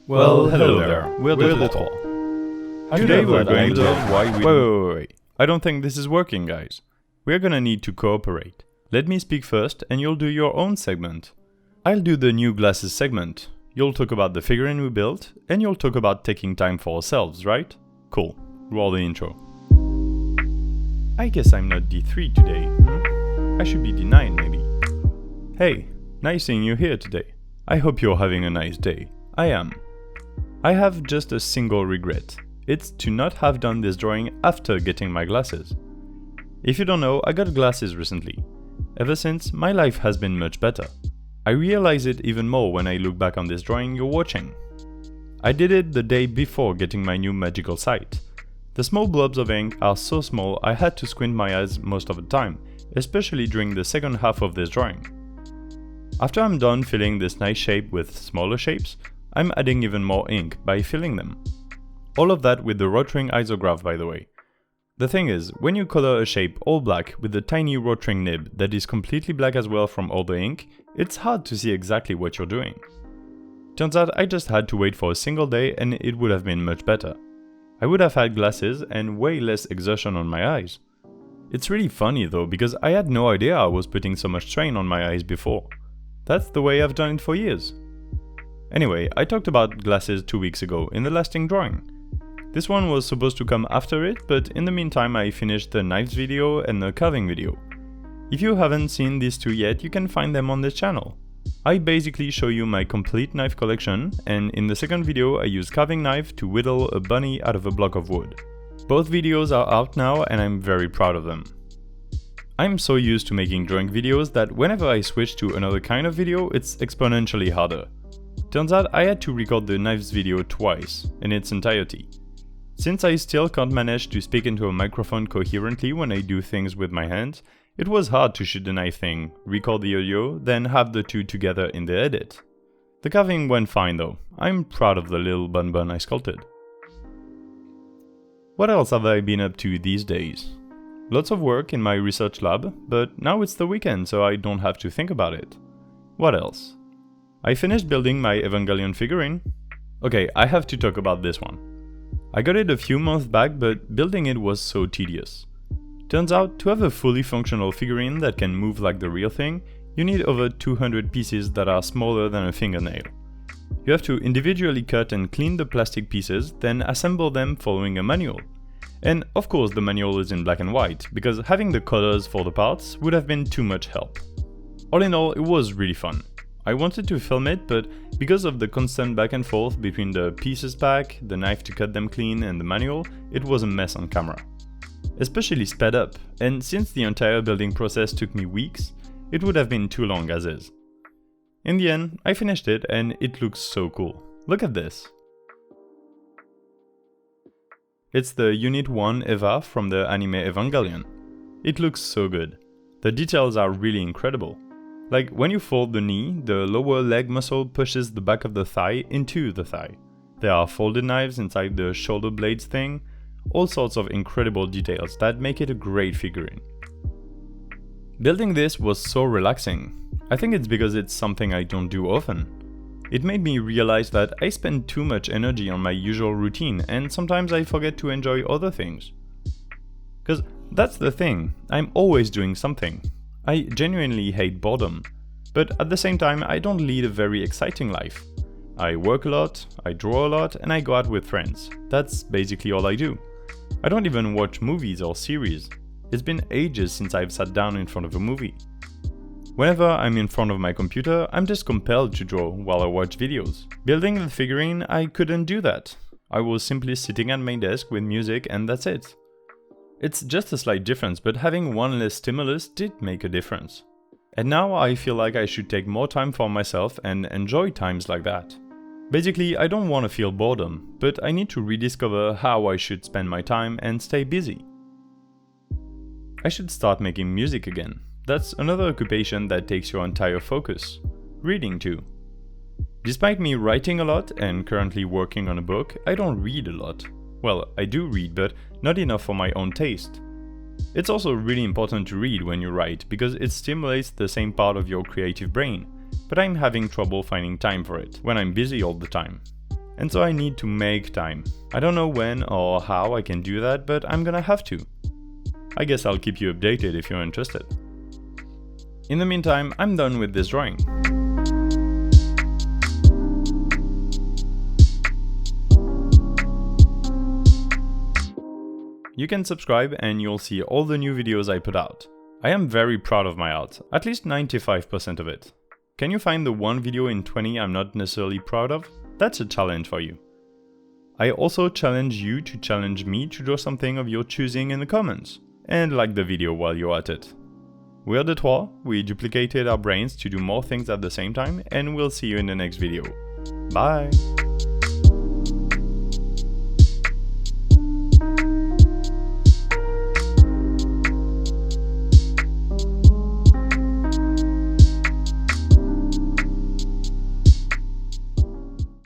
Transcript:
Well, hello there. We're Doodle. Today we're going to why we... Wait. I don't think this is working, guys. We're gonna need to cooperate. Let me speak first and you'll do your own segment. I'll do the new glasses segment. You'll talk about the figurine we built, and you'll talk about taking time for ourselves, right? Cool. Roll the intro. I guess I'm not D3 today. I should be D9 maybe. Hey, nice seeing you here today. I hope you're having a nice day. I am. I have just a single regret. It's to not have done this drawing after getting my glasses. If you don't know, I got glasses recently. Ever since, my life has been much better. I realize it even more when I look back on this drawing you're watching. I did it the day before getting my new magical sight. The small blobs of ink are so small I had to squint my eyes most of the time, especially during the second half of this drawing. After I'm done filling this nice shape with smaller shapes, I'm adding even more ink by filling them. All of that with the Rotring Isograph, by the way. The thing is, when you color a shape all black with a tiny Rotring nib that is completely black as well from all the ink, it's hard to see exactly what you're doing. Turns out I just had to wait for a single day and it would have been much better. I would have had glasses and way less exertion on my eyes. It's really funny though, because I had no idea I was putting so much strain on my eyes before. That's the way I've done it for years. Anyway, I talked about glasses 2 weeks ago in the lasting drawing. This one was supposed to come after it, but in the meantime I finished the knives video and the carving video. If you haven't seen these two yet, you can find them on this channel. I basically show you my complete knife collection, and in the second video I use carving knife to whittle a bunny out of a block of wood. Both videos are out now and I'm very proud of them. I'm so used to making drawing videos that whenever I switch to another kind of video, it's exponentially harder. Turns out I had to record the knives video twice, in its entirety. Since I still can't manage to speak into a microphone coherently when I do things with my hands, it was hard to shoot the knife thing, record the audio, then have the two together in the edit. The carving went fine though. I'm proud of the little bun I sculpted. What else have I been up to these days? Lots of work in my research lab, but now it's the weekend so I don't have to think about it. What else? I finished building my Evangelion figurine. Okay, I have to talk about this one. I got it a few months back, but building it was so tedious. Turns out, to have a fully functional figurine that can move like the real thing, you need over 200 pieces that are smaller than a fingernail. You have to individually cut and clean the plastic pieces, then assemble them following a manual. And of course the manual is in black and white, because having the colors for the parts would have been too much help. All in all, it was really fun. I wanted to film it, but because of the constant back and forth between the pieces pack, the knife to cut them clean and the manual, it was a mess on camera. Especially sped up, and since the entire building process took me weeks, it would have been too long as is. In the end, I finished it and it looks so cool. Look at this. It's the Unit 1 Eva from the anime Evangelion. It looks so good. The details are really incredible. Like when you fold the knee, the lower leg muscle pushes the back of the thigh into the thigh. There are folded knives inside the shoulder blades thing, all sorts of incredible details that make it a great figurine. Building this was so relaxing. I think it's because it's something I don't do often. It made me realize that I spend too much energy on my usual routine and sometimes I forget to enjoy other things. Cause that's the thing, I'm always doing something. I genuinely hate boredom, but at the same time I don't lead a very exciting life. I work a lot, I draw a lot, and I go out with friends. That's basically all I do. I don't even watch movies or series. It's been ages since I've sat down in front of a movie. Whenever I'm in front of my computer, I'm just compelled to draw while I watch videos. Building the figurine, I couldn't do that. I was simply sitting at my desk with music and that's it. It's just a slight difference, but having one less stimulus did make a difference. And now I feel like I should take more time for myself and enjoy times like that. Basically, I don't want to feel boredom, but I need to rediscover how I should spend my time and stay busy. I should start making music again. That's another occupation that takes your entire focus. Reading too. Despite me writing a lot and currently working on a book, I don't read a lot. Well, I do read, but not enough for my own taste. It's also really important to read when you write because it stimulates the same part of your creative brain, but I'm having trouble finding time for it when I'm busy all the time. And so I need to make time. I don't know when or how I can do that, but I'm gonna have to. I guess I'll keep you updated if you're interested. In the meantime, I'm done with this drawing. You can subscribe and you'll see all the new videos I put out. I am very proud of my art, at least 95% of it. Can you find the one video in 20 I'm not necessarily proud of? That's a challenge for you. I also challenge you to challenge me to draw something of your choosing in the comments, and like the video while you're at it. We're the trois, we duplicated our brains to do more things at the same time, and we'll see you in the next video. Bye!